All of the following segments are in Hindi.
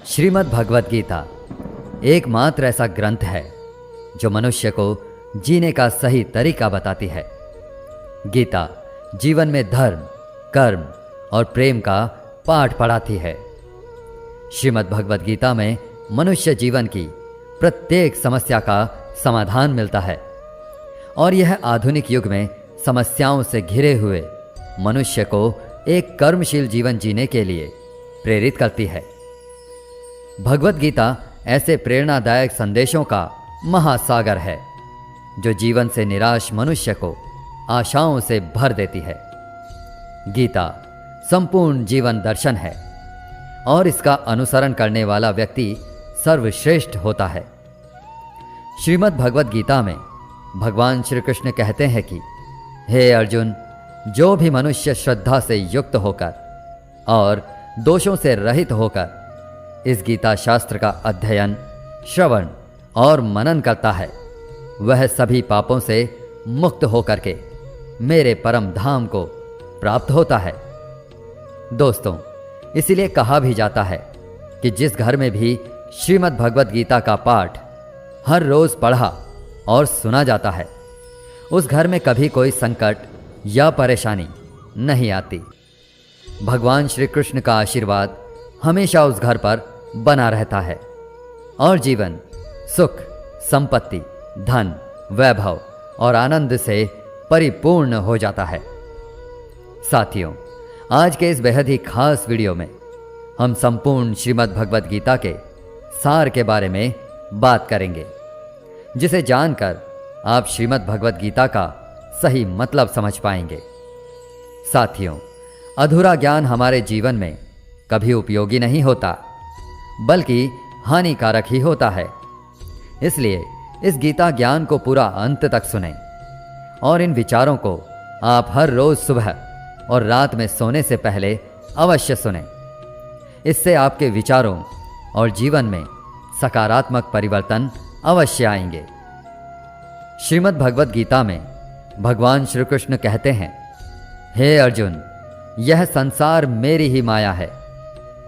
श्रीमद् भगवत गीता एकमात्र ऐसा ग्रंथ है जो मनुष्य को जीने का सही तरीका बताती है। गीता जीवन में धर्म, कर्म और प्रेम का पाठ पढ़ाती है। श्रीमद् भगवत गीता में मनुष्य जीवन की प्रत्येक समस्या का समाधान मिलता है और यह आधुनिक युग में समस्याओं से घिरे हुए मनुष्य को एक कर्मशील जीवन जीने के लिए प्रेरित करती है। भगवत गीता ऐसे प्रेरणादायक संदेशों का महासागर है जो जीवन से निराश मनुष्य को आशाओं से भर देती है। गीता संपूर्ण जीवन दर्शन है और इसका अनुसरण करने वाला व्यक्ति सर्वश्रेष्ठ होता है। श्रीमद् भगवत गीता में भगवान श्री कृष्ण कहते हैं कि हे अर्जुन, जो भी मनुष्य श्रद्धा से युक्त होकर और दोषों से रहित होकर इस गीता शास्त्र का अध्ययन, श्रवण और मनन करता है, वह सभी पापों से मुक्त होकर के मेरे परम धाम को प्राप्त होता है। दोस्तों, इसीलिए कहा भी जाता है कि जिस घर में भी श्रीमद् भगवत गीता का पाठ हर रोज पढ़ा और सुना जाता है, उस घर में कभी कोई संकट या परेशानी नहीं आती। भगवान श्री कृष्ण का आशीर्वाद हमेशा उस घर पर बना रहता है और जीवन सुख, संपत्ति, धन, वैभव और आनंद से परिपूर्ण हो जाता है। साथियों, आज के इस बेहद ही खास वीडियो में हम संपूर्ण श्रीमद् भगवत गीता के सार के बारे में बात करेंगे, जिसे जानकर आप श्रीमद् भगवत गीता का सही मतलब समझ पाएंगे। साथियों, अधूरा ज्ञान हमारे जीवन में कभी उपयोगी नहीं होता, बल्कि हानिकारक ही होता है। इसलिए इस गीता ज्ञान को पूरा अंत तक सुनें और इन विचारों को आप हर रोज सुबह और रात में सोने से पहले अवश्य सुनें। इससे आपके विचारों और जीवन में सकारात्मक परिवर्तन अवश्य आएंगे। श्रीमद् भगवत गीता में भगवान श्री कृष्ण कहते हैं, हे अर्जुन, यह संसार मेरी ही माया है।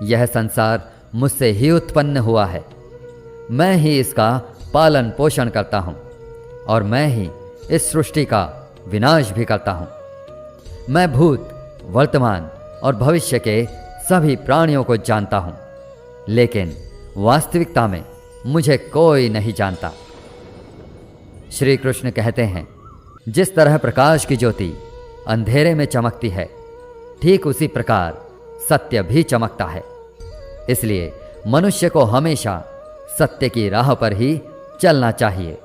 यह संसार मुझसे ही उत्पन्न हुआ है। मैं ही इसका पालन पोषण करता हूं और मैं ही इस सृष्टि का विनाश भी करता हूं। मैं भूत, वर्तमान और भविष्य के सभी प्राणियों को जानता हूं, लेकिन वास्तविकता में मुझे कोई नहीं जानता। श्री कृष्ण कहते हैं, जिस तरह प्रकाश की ज्योति अंधेरे में चमकती है, ठीक उसी प्रकार सत्य भी चमकता है। इसलिए मनुष्य को हमेशा सत्य की राह पर ही चलना चाहिए।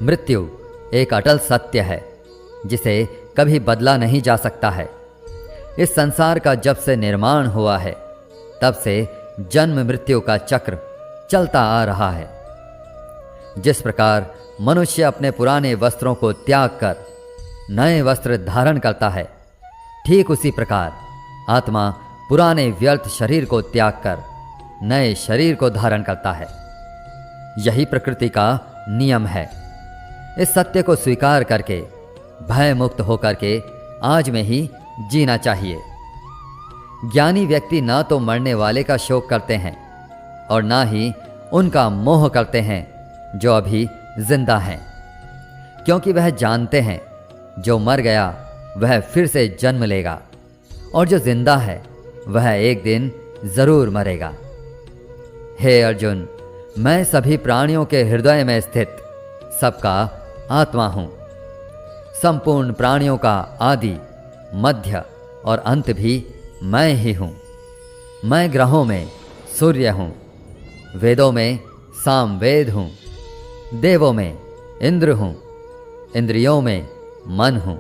मृत्यु एक अटल सत्य है जिसे कभी बदला नहीं जा सकता है। इस संसार का जब से निर्माण हुआ है, तब से जन्म मृत्यु का चक्र चलता आ रहा है। जिस प्रकार मनुष्य अपने पुराने वस्त्रों को त्याग कर नए वस्त्र धारण करता है, ठीक उसी प्रकार आत्मा पुराने व्यर्थ शरीर को त्याग कर नए शरीर को धारण करता है। यही प्रकृति का नियम है। इस सत्य को स्वीकार करके भय मुक्त होकर के आज में ही जीना चाहिए। ज्ञानी व्यक्ति ना तो मरने वाले का शोक करते हैं और ना ही उनका मोह करते हैं जो अभी जिंदा हैं, क्योंकि वह जानते हैं जो मर गया वह फिर से जन्म लेगा और जो जिंदा है वह एक दिन जरूर मरेगा। हे अर्जुन, मैं सभी प्राणियों के हृदय में स्थित सबका आत्मा हूं। संपूर्ण प्राणियों का आदि, मध्य और अंत भी मैं ही हूं। मैं ग्रहों में सूर्य हूं, वेदों में सामवेद हूं, देवों में इंद्र हूं, इंद्रियों में मन हूं।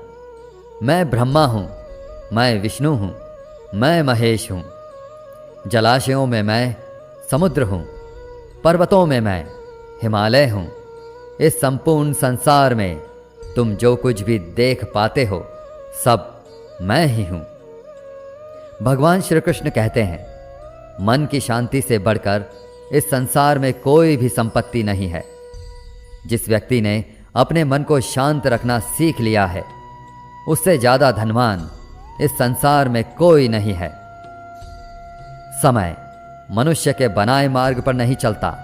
मैं ब्रह्मा हूं, मैं विष्णु हूं, मैं महेश हूं। जलाशयों में मैं समुद्र हूं, पर्वतों में मैं हिमालय हूं। इस संपूर्ण संसार में तुम जो कुछ भी देख पाते हो, सब मैं ही हूं। भगवान श्री कृष्ण कहते हैं, मन की शांति से बढ़कर इस संसार में कोई भी संपत्ति नहीं है। जिस व्यक्ति ने अपने मन को शांत रखना सीख लिया है, उससे ज्यादा धनवान इस संसार में कोई नहीं है। समय मनुष्य के बनाए मार्ग पर नहीं चलता।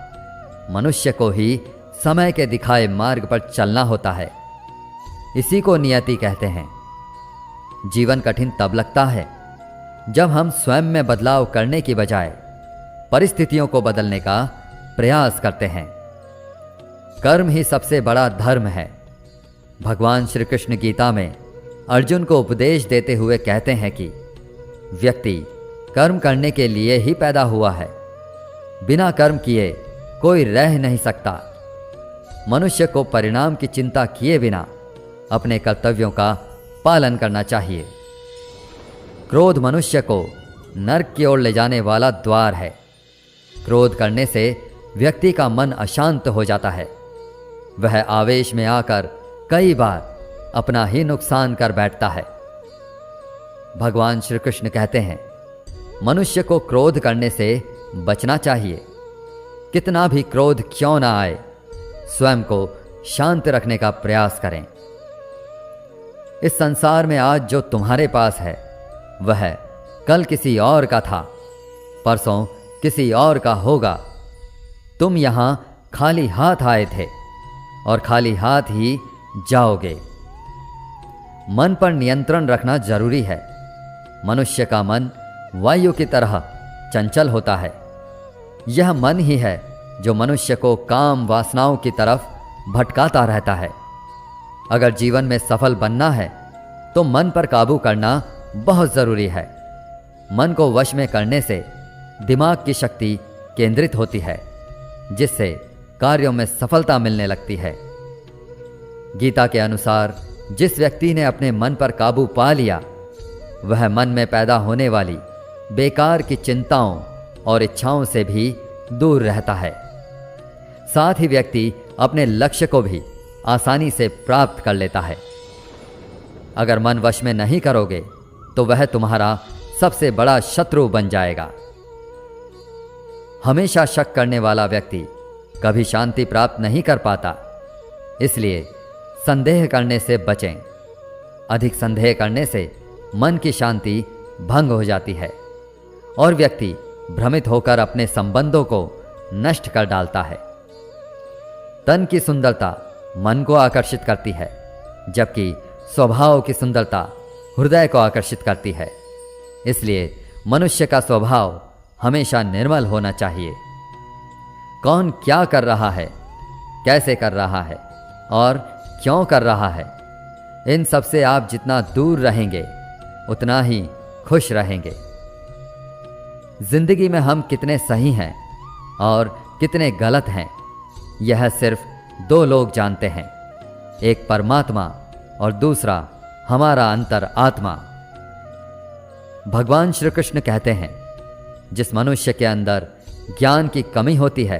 मनुष्य को ही समय के दिखाए मार्ग पर चलना होता है। इसी को नियति कहते हैं। जीवन कठिन तब लगता है जब हम स्वयं में बदलाव करने की बजाय परिस्थितियों को बदलने का प्रयास करते हैं। कर्म ही सबसे बड़ा धर्म है। भगवान श्री कृष्ण गीता में अर्जुन को उपदेश देते हुए कहते हैं कि व्यक्ति कर्म करने के लिए ही पैदा हुआ है। बिना कर्म किए कोई रह नहीं सकता। मनुष्य को परिणाम की चिंता किए बिना अपने कर्तव्यों का पालन करना चाहिए। क्रोध मनुष्य को नरक की ओर ले जाने वाला द्वार है। क्रोध करने से व्यक्ति का मन अशांत हो जाता है। वह आवेश में आकर कई बार अपना ही नुकसान कर बैठता है। भगवान श्री कृष्ण कहते हैं मनुष्य को क्रोध करने से बचना चाहिए। कितना भी क्रोध क्यों ना आए, स्वयं को शांत रखने का प्रयास करें। इस संसार में आज जो तुम्हारे पास है वह कल किसी और का था, परसों किसी और का होगा। तुम यहां खाली हाथ आए थे और खाली हाथ ही जाओगे। मन पर नियंत्रण रखना जरूरी है। मनुष्य का मन वायु की तरह चंचल होता है। यह मन ही है जो मनुष्य को काम वासनाओं की तरफ भटकाता रहता है। अगर जीवन में सफल बनना है तो मन पर काबू करना बहुत जरूरी है। मन को वश में करने से दिमाग की शक्ति केंद्रित होती है, जिससे कार्यों में सफलता मिलने लगती है। गीता के अनुसार जिस व्यक्ति ने अपने मन पर काबू पा लिया वह मन में पैदा होने वाली बेकार की चिंताओं और इच्छाओं से भी दूर रहता है। साथ ही व्यक्ति अपने लक्ष्य को भी आसानी से प्राप्त कर लेता है। अगर मन वश में नहीं करोगे तो वह तुम्हारा सबसे बड़ा शत्रु बन जाएगा। हमेशा शक करने वाला व्यक्ति कभी शांति प्राप्त नहीं कर पाता। इसलिए संदेह करने से बचें। अधिक संदेह करने से मन की शांति भंग हो जाती है और व्यक्ति भ्रमित होकर अपने संबंधों को नष्ट कर डालता है। तन की सुंदरता मन को आकर्षित करती है, जबकि स्वभाव की सुंदरता हृदय को आकर्षित करती है। इसलिए मनुष्य का स्वभाव हमेशा निर्मल होना चाहिए। कौन क्या कर रहा है, कैसे कर रहा है और क्यों कर रहा है, इन सब से आप जितना दूर रहेंगे उतना ही खुश रहेंगे। जिंदगी में हम कितने सही हैं और कितने गलत हैं, यह सिर्फ दो लोग जानते हैं, एक परमात्मा और दूसरा हमारा अंतर आत्मा। भगवान श्री कृष्ण कहते हैं जिस मनुष्य के अंदर ज्ञान की कमी होती है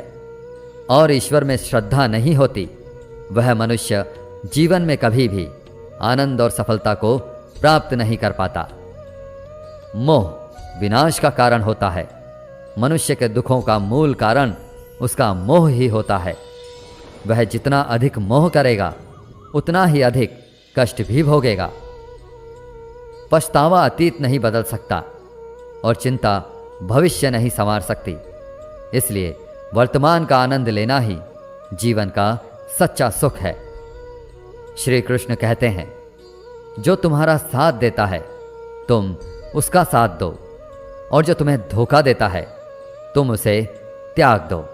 और ईश्वर में श्रद्धा नहीं होती, वह मनुष्य जीवन में कभी भी आनंद और सफलता को प्राप्त नहीं कर पाता। मोह विनाश का कारण होता है। मनुष्य के दुखों का मूल कारण उसका मोह ही होता है। वह जितना अधिक मोह करेगा उतना ही अधिक कष्ट भी भोगेगा। पछतावा अतीत नहीं बदल सकता और चिंता भविष्य नहीं संवार सकती। इसलिए वर्तमान का आनंद लेना ही जीवन का सच्चा सुख है। श्री कृष्ण कहते हैं जो तुम्हारा साथ देता है तुम उसका साथ दो, और जो तुम्हें धोखा देता है तुम उसे त्याग दो।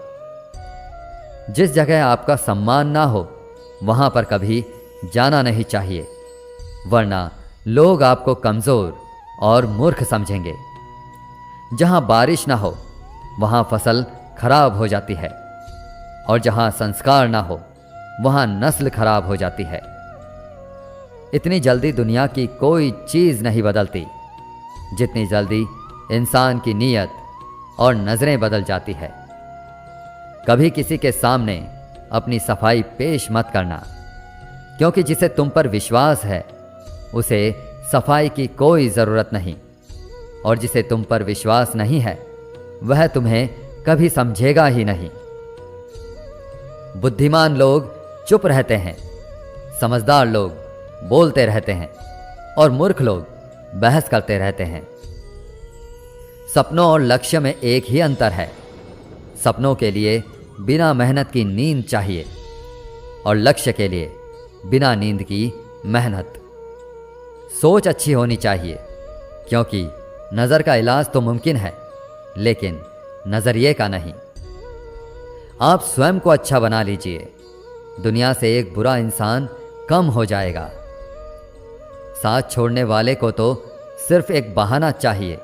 जिस जगह आपका सम्मान ना हो वहां पर कभी जाना नहीं चाहिए, वरना लोग आपको कमजोर और मूर्ख समझेंगे। जहां बारिश ना हो वहां फसल खराब हो जाती है, और जहां संस्कार ना हो वहां नस्ल खराब हो जाती है। इतनी जल्दी दुनिया की कोई चीज नहीं बदलती जितनी जल्दी इंसान की नीयत और नजरें बदल जाती है। कभी किसी के सामने अपनी सफाई पेश मत करना, क्योंकि जिसे तुम पर विश्वास है उसे सफाई की कोई जरूरत नहीं, और जिसे तुम पर विश्वास नहीं है वह तुम्हें कभी समझेगा ही नहीं। बुद्धिमान लोग चुप रहते हैं, समझदार लोग बोलते रहते हैं और मूर्ख लोग बहस करते रहते हैं। सपनों और लक्ष्य में एक ही अंतर है। सपनों के लिए बिना मेहनत की नींद चाहिए और लक्ष्य के लिए बिना नींद की मेहनत। सोच अच्छी होनी चाहिए, क्योंकि नज़र का इलाज तो मुमकिन है, लेकिन नज़रिए का नहीं। आप स्वयं को अच्छा बना लीजिए, दुनिया से एक बुरा इंसान कम हो जाएगा। साथ छोड़ने वाले को तो सिर्फ एक बहाना चाहिए,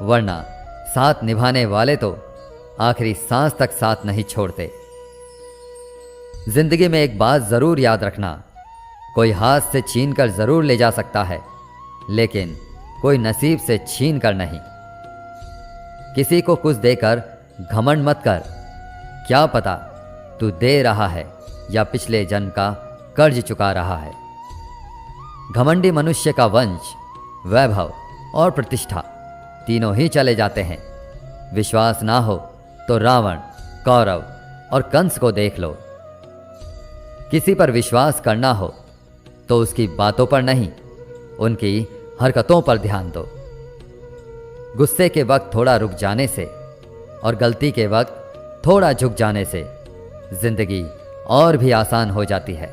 वरना साथ निभाने वाले तो आखिरी सांस तक साथ नहीं छोड़ते। जिंदगी में एक बात जरूर याद रखना, कोई हाथ से छीन कर जरूर ले जा सकता है, लेकिन कोई नसीब से छीन कर नहीं। किसी को कुछ देकर घमंड मत कर, क्या पता तू दे रहा है या पिछले जन्म का कर्ज चुका रहा है। घमंडी मनुष्य का वंश, वैभव और प्रतिष्ठा तीनों ही चले जाते हैं। विश्वास ना हो तो रावण, कौरव और कंस को देख लो। किसी पर विश्वास करना हो तो उसकी बातों पर नहीं, उनकी हरकतों पर ध्यान दो। गुस्से के वक्त थोड़ा रुक जाने से और गलती के वक्त थोड़ा झुक जाने से जिंदगी और भी आसान हो जाती है।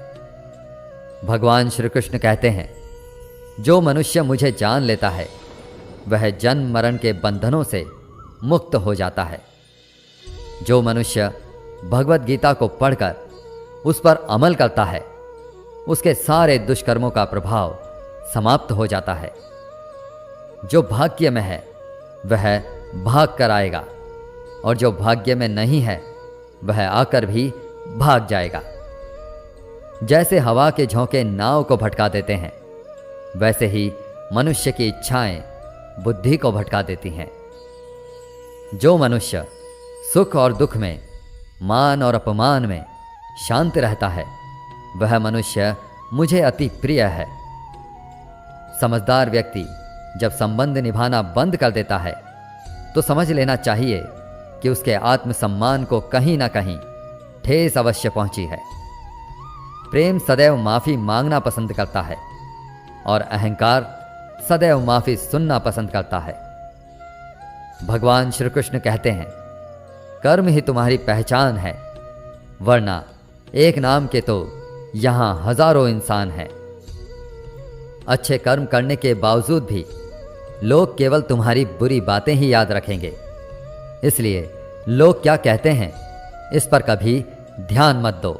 भगवान श्री कृष्ण कहते हैं, जो मनुष्य मुझे जान लेता है वह जन्म मरण के बंधनों से मुक्त हो जाता है। जो मनुष्य भगवत गीता को पढ़कर उस पर अमल करता है, उसके सारे दुष्कर्मों का प्रभाव समाप्त हो जाता है। जो भाग्य में है वह भाग कर आएगा, और जो भाग्य में नहीं है वह आकर भी भाग जाएगा। जैसे हवा के झोंके नाव को भटका देते हैं, वैसे ही मनुष्य की इच्छाएं बुद्धि को भटका देती हैं। जो मनुष्य सुख और दुख में, मान और अपमान में शांत रहता है, वह मनुष्य मुझे अति प्रिय है। समझदार व्यक्ति जब संबंध निभाना बंद कर देता है तो समझ लेना चाहिए कि उसके आत्मसम्मान को कहीं ना कहीं ठेस अवश्य पहुंची है। प्रेम सदैव माफी मांगना पसंद करता है और अहंकार सदैव माफी सुनना पसंद करता है। भगवान श्री कृष्ण कहते हैं, कर्म ही तुम्हारी पहचान है, वरना एक नाम के तो यहां हजारों इंसान हैं। अच्छे कर्म करने के बावजूद भी लोग केवल तुम्हारी बुरी बातें ही याद रखेंगे, इसलिए लोग क्या कहते हैं इस पर कभी ध्यान मत दो।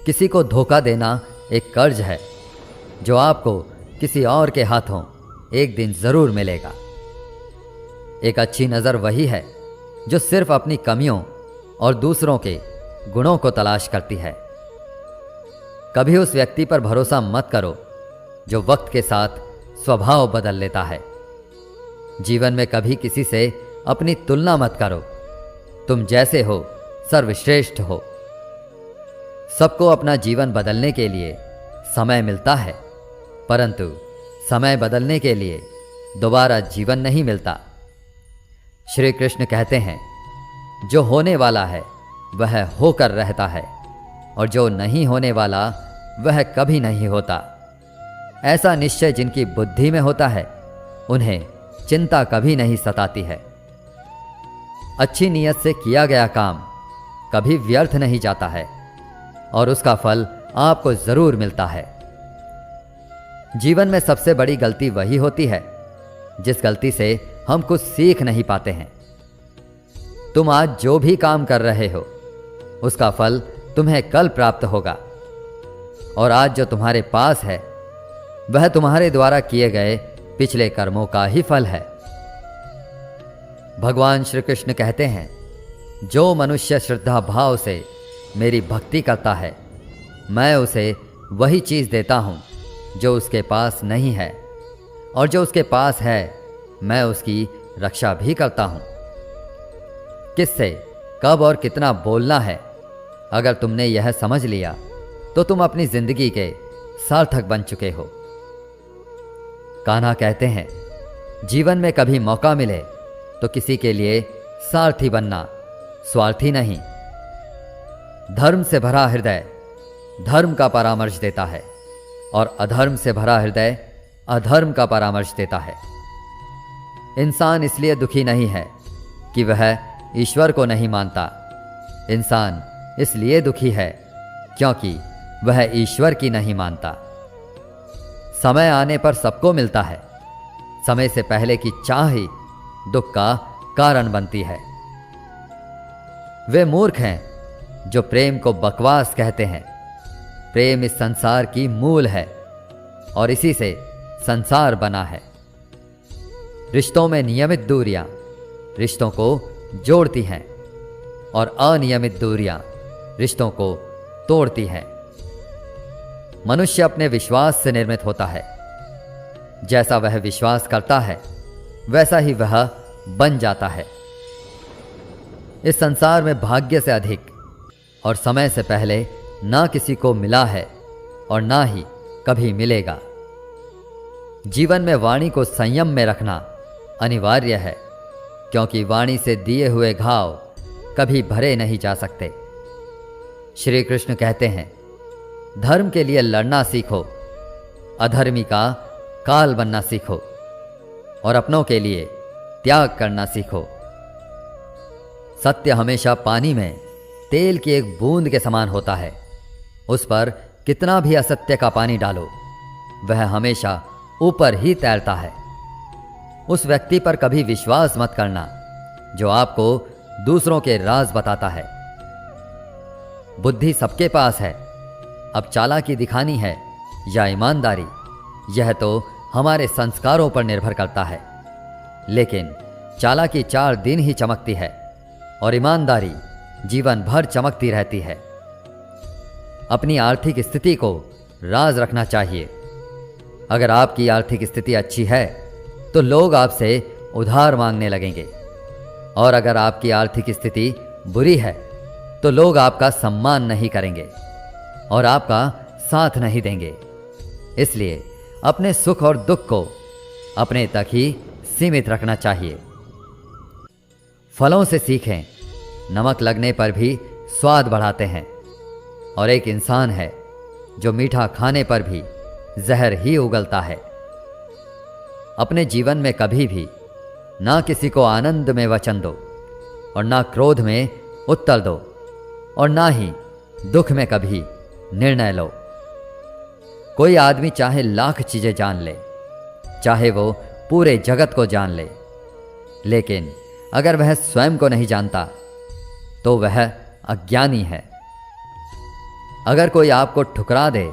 किसी को धोखा देना एक कर्ज है जो आपको किसी और के हाथों एक दिन जरूर मिलेगा। एक अच्छी नज़र वही है जो सिर्फ अपनी कमियों और दूसरों के गुणों को तलाश करती है। कभी उस व्यक्ति पर भरोसा मत करो जो वक्त के साथ स्वभाव बदल लेता है। जीवन में कभी किसी से अपनी तुलना मत करो, तुम जैसे हो सर्वश्रेष्ठ हो। सबको अपना जीवन बदलने के लिए समय मिलता है, परंतु समय बदलने के लिए दोबारा जीवन नहीं मिलता। श्री कृष्ण कहते हैं, जो होने वाला है वह होकर रहता है, और जो नहीं होने वाला वह कभी नहीं होता। ऐसा निश्चय जिनकी बुद्धि में होता है, उन्हें चिंता कभी नहीं सताती है। अच्छी नीयत से किया गया काम कभी व्यर्थ नहीं जाता है, और उसका फल आपको जरूर मिलता है। जीवन में सबसे बड़ी गलती वही होती है जिस गलती से हम कुछ सीख नहीं पाते हैं। तुम आज जो भी काम कर रहे हो, उसका फल तुम्हें कल प्राप्त होगा, और आज जो तुम्हारे पास है वह तुम्हारे द्वारा किए गए पिछले कर्मों का ही फल है। भगवान श्री कृष्ण कहते हैं, जो मनुष्य श्रद्धा भाव से मेरी भक्ति करता है, मैं उसे वही चीज देता हूं जो उसके पास नहीं है, और जो उसके पास है मैं उसकी रक्षा भी करता हूं। किससे कब और कितना बोलना है, अगर तुमने यह समझ लिया तो तुम अपनी जिंदगी के सार्थक बन चुके हो। कान्हा कहते हैं, जीवन में कभी मौका मिले तो किसी के लिए सारथी बनना, स्वार्थी नहीं। धर्म से भरा हृदय धर्म का परामर्श देता है, और अधर्म से भरा हृदय अधर्म का परामर्श देता है। इंसान इसलिए दुखी नहीं है कि वह ईश्वर को नहीं मानता। इंसान इसलिए दुखी है क्योंकि वह ईश्वर की नहीं मानता। समय आने पर सबको मिलता है। समय से पहले की चाह ही दुख का कारण बनती है। वे मूर्ख हैं जो प्रेम को बकवास कहते हैं। प्रेम इस संसार की मूल है और इसी से संसार बना है। रिश्तों में नियमित दूरियां रिश्तों को जोड़ती हैं और अनियमित दूरियां रिश्तों को तोड़ती हैं। मनुष्य अपने विश्वास से निर्मित होता है। जैसा वह विश्वास करता है वैसा ही वह बन जाता है। इस संसार में भाग्य से अधिक और समय से पहले ना किसी को मिला है और ना ही कभी मिलेगा। जीवन में वाणी को संयम में रखना अनिवार्य है, क्योंकि वाणी से दिए हुए घाव कभी भरे नहीं जा सकते। श्री कृष्ण कहते हैं, धर्म के लिए लड़ना सीखो, अधर्मी का काल बनना सीखो और अपनों के लिए त्याग करना सीखो। सत्य हमेशा पानी में तेल की एक बूंद के समान होता है। उस पर कितना भी असत्य का पानी डालो, वह हमेशा ऊपर ही तैरता है। उस व्यक्ति पर कभी विश्वास मत करना जो आपको दूसरों के राज बताता है। बुद्धि सबके पास है, अब चालाकी दिखानी है या ईमानदारी, यह तो हमारे संस्कारों पर निर्भर करता है। लेकिन चालाकी 4 दिन ही चमकती है और ईमानदारी जीवन भर चमकती रहती है। अपनी आर्थिक स्थिति को राज रखना चाहिए। अगर आपकी आर्थिक स्थिति अच्छी है तो लोग आपसे उधार मांगने लगेंगे, और अगर आपकी आर्थिक स्थिति बुरी है तो लोग आपका सम्मान नहीं करेंगे और आपका साथ नहीं देंगे। इसलिए अपने सुख और दुख को अपने तक ही सीमित रखना चाहिए। फलों से सीखें, नमक लगने पर भी स्वाद बढ़ाते हैं, और एक इंसान है जो मीठा खाने पर भी जहर ही उगलता है। अपने जीवन में कभी भी ना किसी को आनंद में वचन दो और ना क्रोध में उत्तर दो, और ना ही दुख में कभी निर्णय लो। कोई आदमी चाहे लाख चीजें जान ले, चाहे वो पूरे जगत को जान ले, लेकिन अगर वह स्वयं को नहीं जानता तो वह अज्ञानी है। अगर कोई आपको ठुकरा दे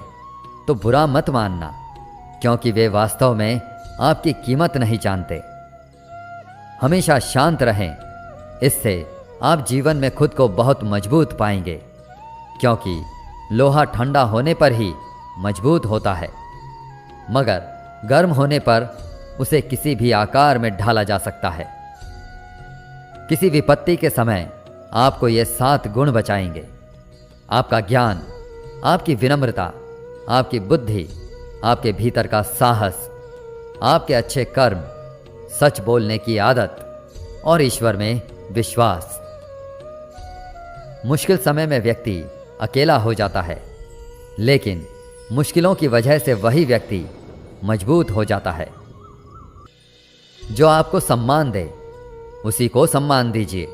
तो बुरा मत मानना, क्योंकि वे वास्तव में आपकी कीमत नहीं जानते। हमेशा शांत रहें, इससे आप जीवन में खुद को बहुत मजबूत पाएंगे, क्योंकि लोहा ठंडा होने पर ही मजबूत होता है, मगर गर्म होने पर उसे किसी भी आकार में ढाला जा सकता है। किसी विपत्ति के समय आपको ये 7 गुण बचाएंगे: आपका ज्ञान, आपकी विनम्रता, आपकी बुद्धि, आपके भीतर का साहस, आपके अच्छे कर्म, सच बोलने की आदत और ईश्वर में विश्वास। मुश्किल समय में व्यक्ति अकेला हो जाता है, लेकिन मुश्किलों की वजह से वही व्यक्ति मजबूत हो जाता है। जो आपको सम्मान दे उसी को सम्मान दीजिए।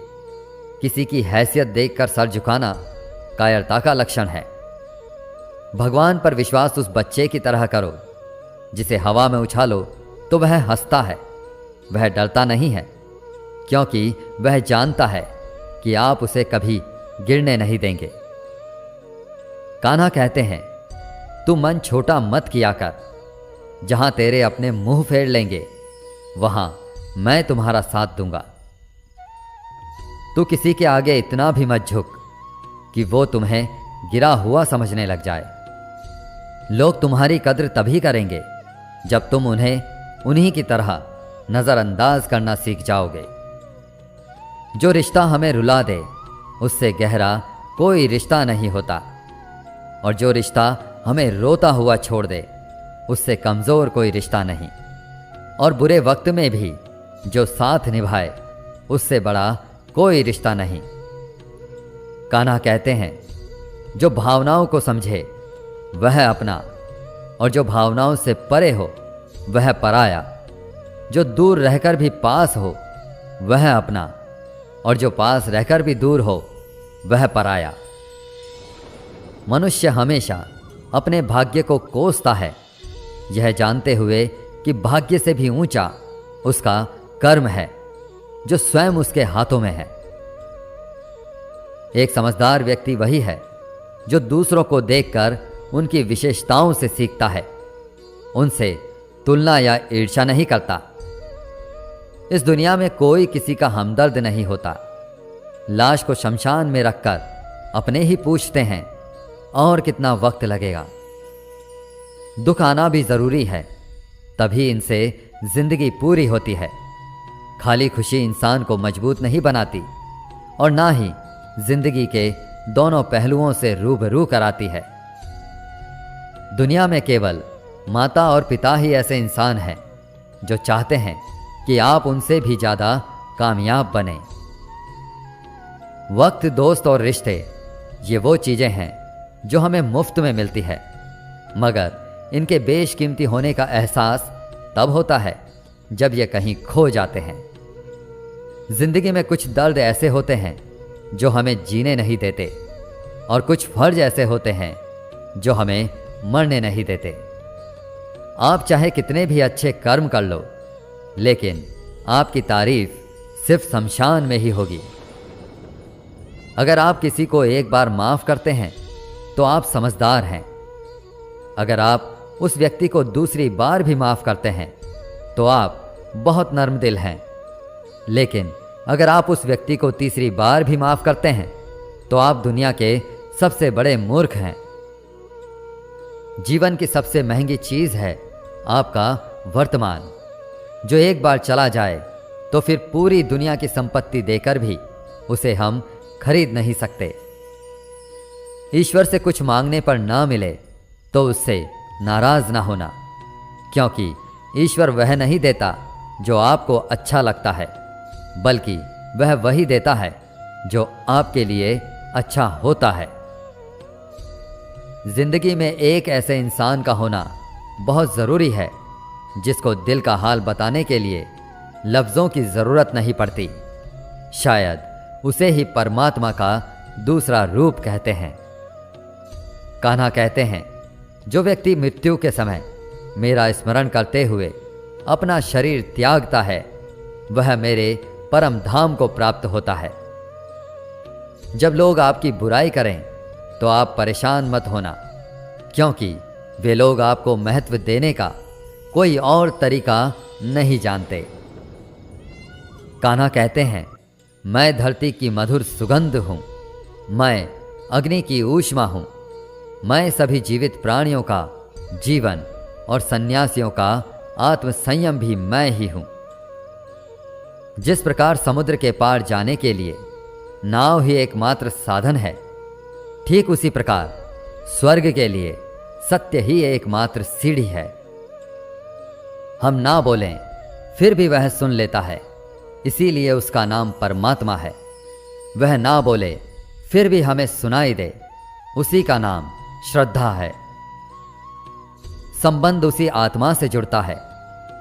किसी की हैसियत देखकर सर झुकाना कायरता का लक्षण है। भगवान पर विश्वास उस बच्चे की तरह करो जिसे हवा में उछालो तो वह हंसता है, वह डरता नहीं है, क्योंकि वह जानता है कि आप उसे कभी गिरने नहीं देंगे। कान्हा कहते हैं, तू मन छोटा मत किया कर, जहां तेरे अपने मुंह फेर लेंगे वहां मैं तुम्हारा साथ दूंगा। तू किसी के आगे इतना भी मत झुक कि वो तुम्हें गिरा हुआ समझने लग जाए। लोग तुम्हारी कद्र तभी करेंगे जब तुम उन्हें उन्हीं की तरह नजरअंदाज करना सीख जाओगे। जो रिश्ता हमें रुला दे उससे गहरा कोई रिश्ता नहीं होता, और जो रिश्ता हमें रोता हुआ छोड़ दे उससे कमजोर कोई रिश्ता नहीं, और बुरे वक्त में भी जो साथ निभाए उससे बड़ा कोई रिश्ता नहीं। कान्हा कहते हैं, जो भावनाओं को समझे वह अपना, और जो भावनाओं से परे हो वह पराया। जो दूर रहकर भी पास हो वह अपना, और जो पास रहकर भी दूर हो वह पराया। मनुष्य हमेशा अपने भाग्य को कोसता है, यह जानते हुए कि भाग्य से भी ऊंचा उसका कर्म है जो स्वयं उसके हाथों में है। एक समझदार व्यक्ति वही है जो दूसरों को देखकर उनकी विशेषताओं से सीखता है, उनसे तुलना या ईर्ष्या नहीं करता। इस दुनिया में कोई किसी का हमदर्द नहीं होता। लाश को शमशान में रखकर अपने ही पूछते हैं और कितना वक्त लगेगा। दुख आना भी जरूरी है, तभी इनसे जिंदगी पूरी होती है। खाली खुशी इंसान को मजबूत नहीं बनाती और ना ही जिंदगी के दोनों पहलुओं से रूबरू कराती है। दुनिया में केवल माता और पिता ही ऐसे इंसान हैं जो चाहते हैं कि आप उनसे भी ज्यादा कामयाब बने। वक्त, दोस्त और रिश्ते ये वो चीजें हैं जो हमें मुफ्त में मिलती है, मगर इनके बेशकीमती होने का एहसास तब होता है जब ये कहीं खो जाते हैं। जिंदगी में कुछ दर्द ऐसे होते हैं जो हमें जीने नहीं देते और कुछ फर्ज ऐसे होते हैं जो हमें मरने नहीं देते। आप चाहे कितने भी अच्छे कर्म कर लो, लेकिन आपकी तारीफ सिर्फ शमशान में ही होगी। अगर आप किसी को एक बार माफ करते हैं तो आप समझदार हैं। अगर आप उस व्यक्ति को दूसरी बार भी माफ करते हैं तो आप बहुत नर्म दिल हैं। लेकिन अगर आप उस व्यक्ति को तीसरी बार भी माफ करते हैं तो आप दुनिया के सबसे बड़े मूर्ख हैं। जीवन की सबसे महंगी चीज है आपका वर्तमान, जो एक बार चला जाए तो फिर पूरी दुनिया की संपत्ति देकर भी उसे हम खरीद नहीं सकते। ईश्वर से कुछ मांगने पर ना मिले तो उससे नाराज ना होना, क्योंकि ईश्वर वह नहीं देता जो आपको अच्छा लगता है, बल्कि वह वही देता है जो आपके लिए अच्छा होता है। जिंदगी में एक ऐसे इंसान का होना बहुत जरूरी है जिसको दिल का हाल बताने के लिए लफ्जों की जरूरत नहीं पड़ती। शायद उसे ही परमात्मा का दूसरा रूप कहते हैं। कान्हा कहते हैं, जो व्यक्ति मृत्यु के समय मेरा स्मरण करते हुए अपना शरीर त्यागता है वह मेरे परम धाम को प्राप्त होता है। जब लोग आपकी बुराई करें तो आप परेशान मत होना, क्योंकि वे लोग आपको महत्व देने का कोई और तरीका नहीं जानते। कान्हा कहते हैं, मैं धरती की मधुर सुगंध हूं, मैं अग्नि की ऊष्मा हूं, मैं सभी जीवित प्राणियों का जीवन और सन्यासियों का आत्म संयम भी मैं ही हूं। जिस प्रकार समुद्र के पार जाने के लिए नाव ही एकमात्र साधन है, ठीक उसी प्रकार स्वर्ग के लिए सत्य ही एकमात्र सीढ़ी है। हम ना बोलें फिर भी वह सुन लेता है, इसीलिए उसका नाम परमात्मा है। वह ना बोले फिर भी हमें सुनाई दे, उसी का नाम श्रद्धा है। संबंध उसी आत्मा से जुड़ता है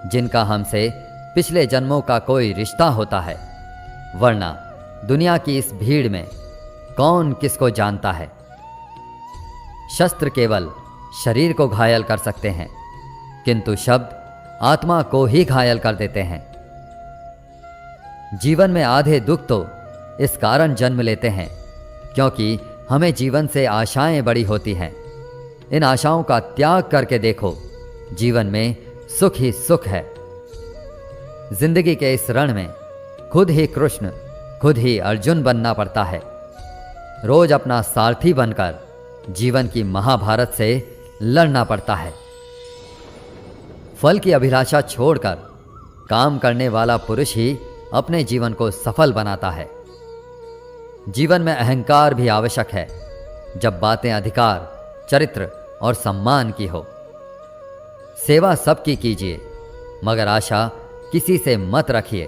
जिनका हमसे पिछले जन्मों का कोई रिश्ता होता है, वरना दुनिया की इस भीड़ में कौन किसको जानता है। शस्त्र केवल शरीर को घायल कर सकते हैं, किंतु शब्द आत्मा को ही घायल कर देते हैं। जीवन में आधे दुख तो इस कारण जन्म लेते हैं क्योंकि हमें जीवन से आशाएं बड़ी होती हैं। इन आशाओं का त्याग करके देखो, जीवन में सुख ही सुख है। जिंदगी के इस रण में खुद ही कृष्ण, खुद ही अर्जुन बनना पड़ता है। रोज अपना सारथी बनकर जीवन की महाभारत से लड़ना पड़ता है। फल की अभिलाषा छोड़कर काम करने वाला पुरुष ही अपने जीवन को सफल बनाता है। जीवन में अहंकार भी आवश्यक है जब बातें अधिकार, चरित्र और सम्मान की हो। सेवा सबकी कीजिए, मगर आशा किसी से मत रखिए,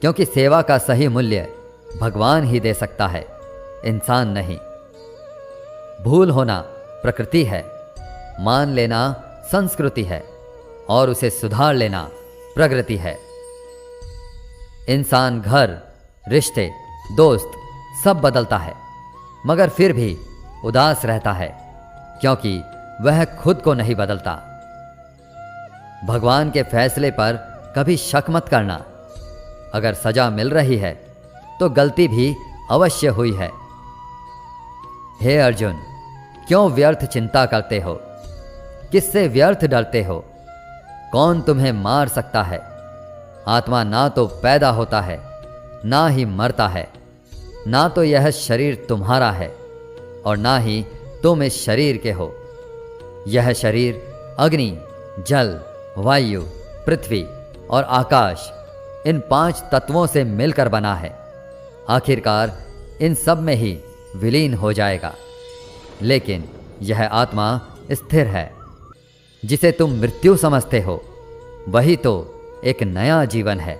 क्योंकि सेवा का सही मूल्य भगवान ही दे सकता है, इंसान नहीं। भूल होना प्रकृति है, मान लेना संस्कृति है और उसे सुधार लेना प्रगति है। इंसान घर, रिश्ते, दोस्त सब बदलता है, मगर फिर भी उदास रहता है क्योंकि वह खुद को नहीं बदलता। भगवान के फैसले पर कभी शक मत करना। अगर सजा मिल रही है तो गलती भी अवश्य हुई है। हे अर्जुन, क्यों व्यर्थ चिंता करते हो? किससे व्यर्थ डरते हो? कौन तुम्हें मार सकता है? आत्मा ना तो पैदा होता है, ना ही मरता है। ना तो यह शरीर तुम्हारा है और ना ही तुम इस शरीर के हो। यह शरीर अग्नि, जल, वायु, पृथ्वी और आकाश, इन 5 तत्वों से मिलकर बना है। आखिरकार इन सब में ही विलीन हो जाएगा। लेकिन यह आत्मा स्थिर है। जिसे तुम मृत्यु समझते हो वही तो एक नया जीवन है।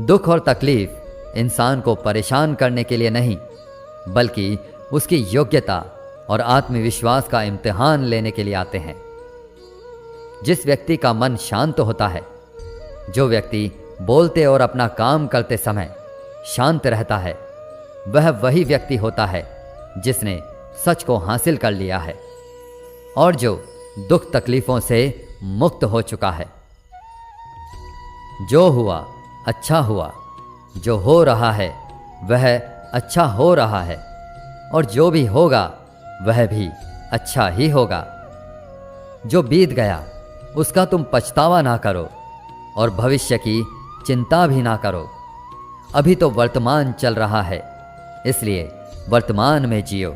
दुख और तकलीफ इंसान को परेशान करने के लिए नहीं, बल्कि उसकी योग्यता और आत्मविश्वास का इम्तिहान लेने के लिए आते हैं। जिस व्यक्ति का मन शांत होता है, जो व्यक्ति बोलते और अपना काम करते समय शांत रहता है, वह वही व्यक्ति होता है जिसने सच को हासिल कर लिया है और जो दुख तकलीफों से मुक्त हो चुका है। जो हुआ अच्छा हुआ, जो हो रहा है वह अच्छा हो रहा है और जो भी होगा वह भी अच्छा ही होगा। जो बीत गया उसका तुम पछतावा ना करो और भविष्य की चिंता भी ना करो। अभी तो वर्तमान चल रहा है, इसलिए वर्तमान में जियो।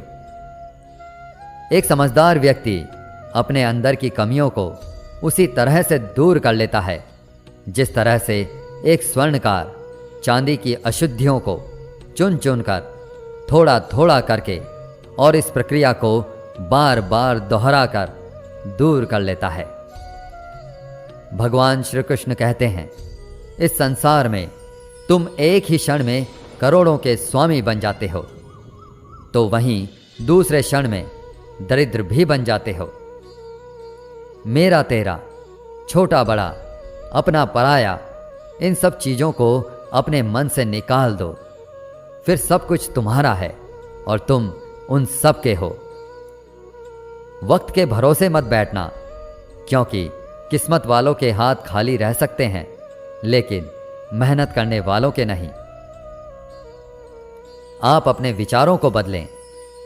एक समझदार व्यक्ति अपने अंदर की कमियों को उसी तरह से दूर कर लेता है जिस तरह से एक स्वर्णकार चांदी की अशुद्धियों को चुन चुन कर थोड़ा थोड़ा करके और इस प्रक्रिया को बार बार दोहरा कर दूर कर लेता है। भगवान श्री कृष्ण कहते हैं, इस संसार में तुम एक ही क्षण में करोड़ों के स्वामी बन जाते हो, तो वहीं दूसरे क्षण में दरिद्र भी बन जाते हो। मेरा तेरा, छोटा बड़ा, अपना पराया, इन सब चीज़ों को अपने मन से निकाल दो। फिर सब कुछ तुम्हारा है और तुम उन सब के हो। वक्त के भरोसे मत बैठना, क्योंकि किस्मत वालों के हाथ खाली रह सकते हैं, लेकिन मेहनत करने वालों के नहीं। आप अपने विचारों को बदलें।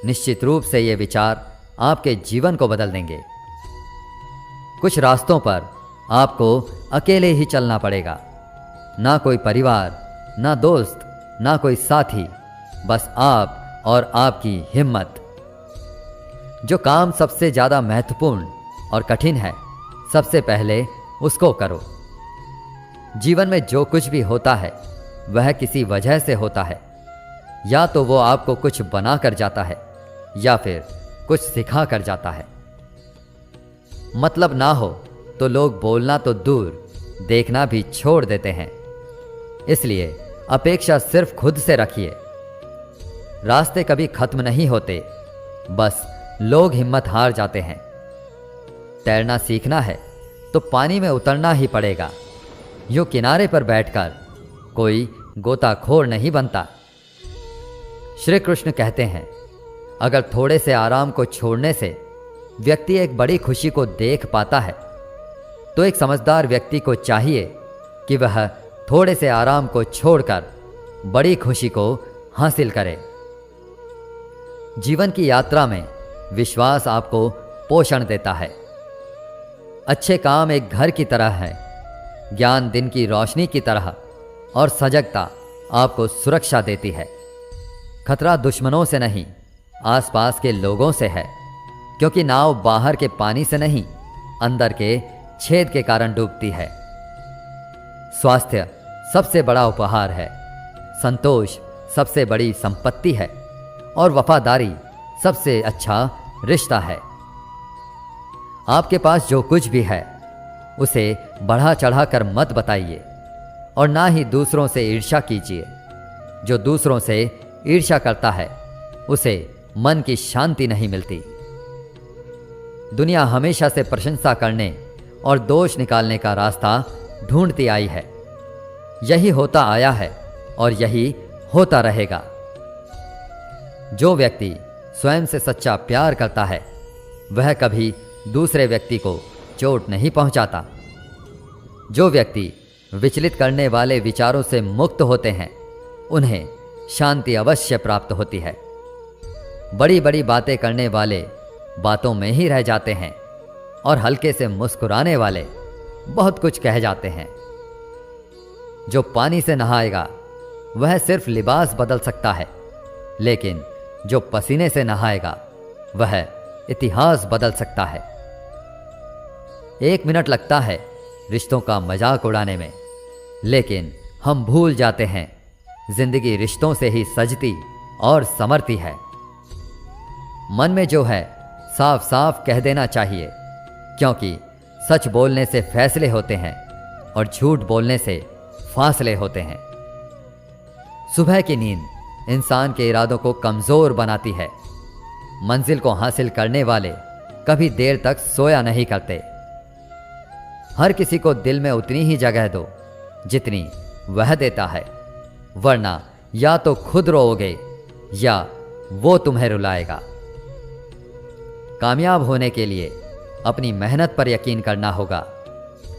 निश्चित रूप से ये विचार आपके जीवन को बदल देंगे। कुछ रास्तों पर आपको अकेले ही चलना पड़ेगा। ना कोई परिवार, ना दोस्त, ना कोई साथी, बस आप और आपकी हिम्मत। जो काम सबसे ज़्यादा महत्वपूर्ण और कठिन है, सबसे पहले उसको करो। जीवन में जो कुछ भी होता है वह किसी वजह से होता है। या तो वो आपको कुछ बना कर जाता है या फिर कुछ सिखा कर जाता है। मतलब ना हो तो लोग बोलना तो दूर, देखना भी छोड़ देते हैं। इसलिए अपेक्षा सिर्फ खुद से रखिए। रास्ते कभी खत्म नहीं होते, बस लोग हिम्मत हार जाते हैं। तैरना सीखना है तो पानी में उतरना ही पड़ेगा। यूं किनारे पर बैठकर कोई गोताखोर नहीं बनता। श्री कृष्ण कहते हैं, अगर थोड़े से आराम को छोड़ने से व्यक्ति एक बड़ी खुशी को देख पाता है, तो एक समझदार व्यक्ति को चाहिए कि वह थोड़े से आराम को छोड़कर बड़ी खुशी को हासिल करे। जीवन की यात्रा में विश्वास आपको पोषण देता है। अच्छे काम एक घर की तरह है, ज्ञान दिन की रोशनी की तरह, और सजगता आपको सुरक्षा देती है। खतरा दुश्मनों से नहीं, आसपास के लोगों से है, क्योंकि नाव बाहर के पानी से नहीं, अंदर के छेद के कारण डूबती है। स्वास्थ्य सबसे बड़ा उपहार है, संतोष सबसे बड़ी संपत्ति है और वफादारी सबसे अच्छा रिश्ता है। आपके पास जो कुछ भी है उसे बढ़ा चढ़ा कर मत बताइए और ना ही दूसरों से ईर्ष्या कीजिए। जो दूसरों से ईर्ष्या करता है उसे मन की शांति नहीं मिलती। दुनिया हमेशा से प्रशंसा करने और दोष निकालने का रास्ता ढूंढती आई है। यही होता आया है और यही होता रहेगा। जो व्यक्ति स्वयं से सच्चा प्यार करता है वह कभी दूसरे व्यक्ति को चोट नहीं पहुंचाता। जो व्यक्ति विचलित करने वाले विचारों से मुक्त होते हैं उन्हें शांति अवश्य प्राप्त होती है। बड़ी बड़ी बातें करने वाले बातों में ही रह जाते हैं और हल्के से मुस्कुराने वाले बहुत कुछ कह जाते हैं। जो पानी से नहाएगा वह सिर्फ लिबास बदल सकता है, लेकिन जो पसीने से नहाएगा वह इतिहास बदल सकता है। 1 मिनट लगता है रिश्तों का मजाक उड़ाने में, लेकिन हम भूल जाते हैं जिंदगी रिश्तों से ही सजती और संवरती है। मन में जो है साफ साफ कह देना चाहिए, क्योंकि सच बोलने से फैसले होते हैं और झूठ बोलने से फासले होते हैं। सुबह की नींद इंसान के इरादों को कमजोर बनाती है। मंजिल को हासिल करने वाले कभी देर तक सोया नहीं करते। हर किसी को दिल में उतनी ही जगह दो जितनी वह देता है, वरना या तो खुद रोओगे या वो तुम्हें रुलाएगा। कामयाब होने के लिए अपनी मेहनत पर यकीन करना होगा,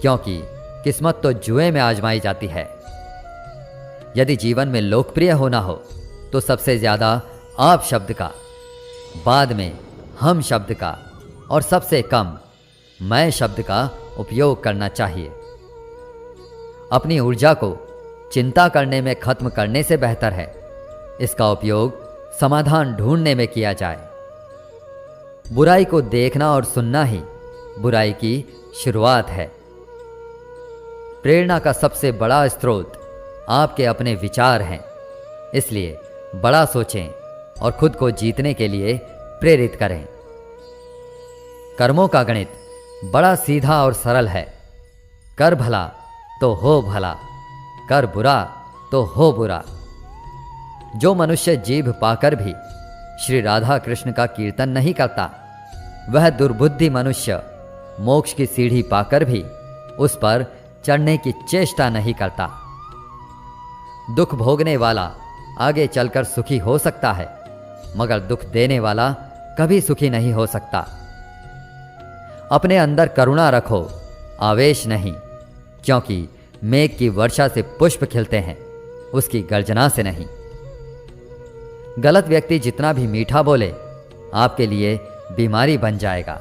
क्योंकि किस्मत तो जुए में आजमाई जाती है। यदि जीवन में लोकप्रिय होना हो तो सबसे ज्यादा आप शब्द का, बाद में हम शब्द का और सबसे कम मैं शब्द का उपयोग करना चाहिए। अपनी ऊर्जा को चिंता करने में खत्म करने से बेहतर है इसका उपयोग समाधान ढूंढने में किया जाए। बुराई को देखना और सुनना ही बुराई की शुरुआत है। प्रेरणा का सबसे बड़ा स्रोत आपके अपने विचार हैं, इसलिए बड़ा सोचें और खुद को जीतने के लिए प्रेरित करें। कर्मों का गणित बड़ा सीधा और सरल है। कर भला तो हो भला, कर बुरा तो हो बुरा। जो मनुष्य जीभ पाकर भी श्री राधा कृष्ण का कीर्तन नहीं करता, वह दुर्बुद्धि मनुष्य मोक्ष की सीढ़ी पाकर भी उस पर चढ़ने की चेष्टा नहीं करता। दुख भोगने वाला आगे चलकर सुखी हो सकता है, मगर दुख देने वाला कभी सुखी नहीं हो सकता। अपने अंदर करुणा रखो, आवेश नहीं, क्योंकि मेघ की वर्षा से पुष्प खिलते हैं, उसकी गर्जना से नहीं। गलत व्यक्ति जितना भी मीठा बोले आपके लिए बीमारी बन जाएगा,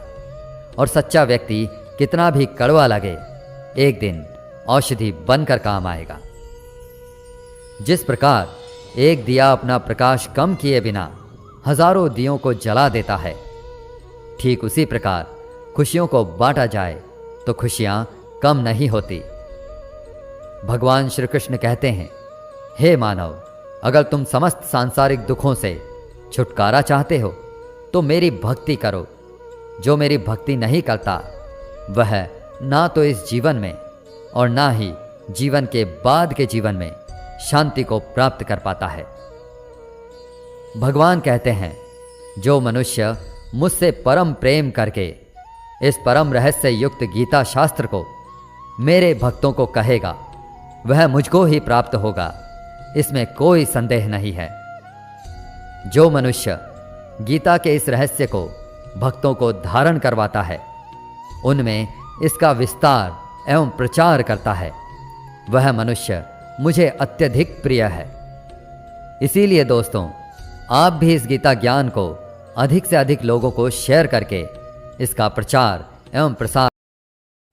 और सच्चा व्यक्ति कितना भी कड़वा लगे एक दिन औषधि बनकर काम आएगा। जिस प्रकार एक दिया अपना प्रकाश कम किए बिना हजारों दियों को जला देता है, ठीक उसी प्रकार खुशियों को बांटा जाए तो खुशियां कम नहीं होती। भगवान श्री कृष्ण कहते हैं, हे मानव, अगर तुम समस्त सांसारिक दुखों से छुटकारा चाहते हो तो मेरी भक्ति करो। जो मेरी भक्ति नहीं करता वह ना तो इस जीवन में और ना ही जीवन के बाद के जीवन में शांति को प्राप्त कर पाता है। भगवान कहते हैं, जो मनुष्य मुझसे परम प्रेम करके इस परम रहस्य युक्त गीता शास्त्र को मेरे भक्तों को कहेगा वह मुझको ही प्राप्त होगा, इसमें कोई संदेह नहीं है। जो मनुष्य गीता के इस रहस्य को भक्तों को धारण करवाता है, उनमें इसका विस्तार एवं प्रचार करता है, वह मनुष्य मुझे अत्यधिक प्रिय है। इसीलिए दोस्तों, आप भी इस गीता ज्ञान को अधिक से अधिक लोगों को शेयर करके इसका प्रचार एवं प्रसार।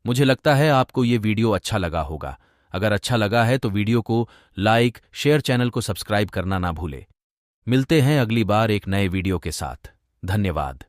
मुझे लगता है आपको ये वीडियो अच्छा लगा होगा। अगर अच्छा लगा है तो वीडियो को लाइक, शेयर, चैनल को सब्सक्राइब करना ना भूले। मिलते हैं अगली बार एक नए वीडियो के साथ। धन्यवाद।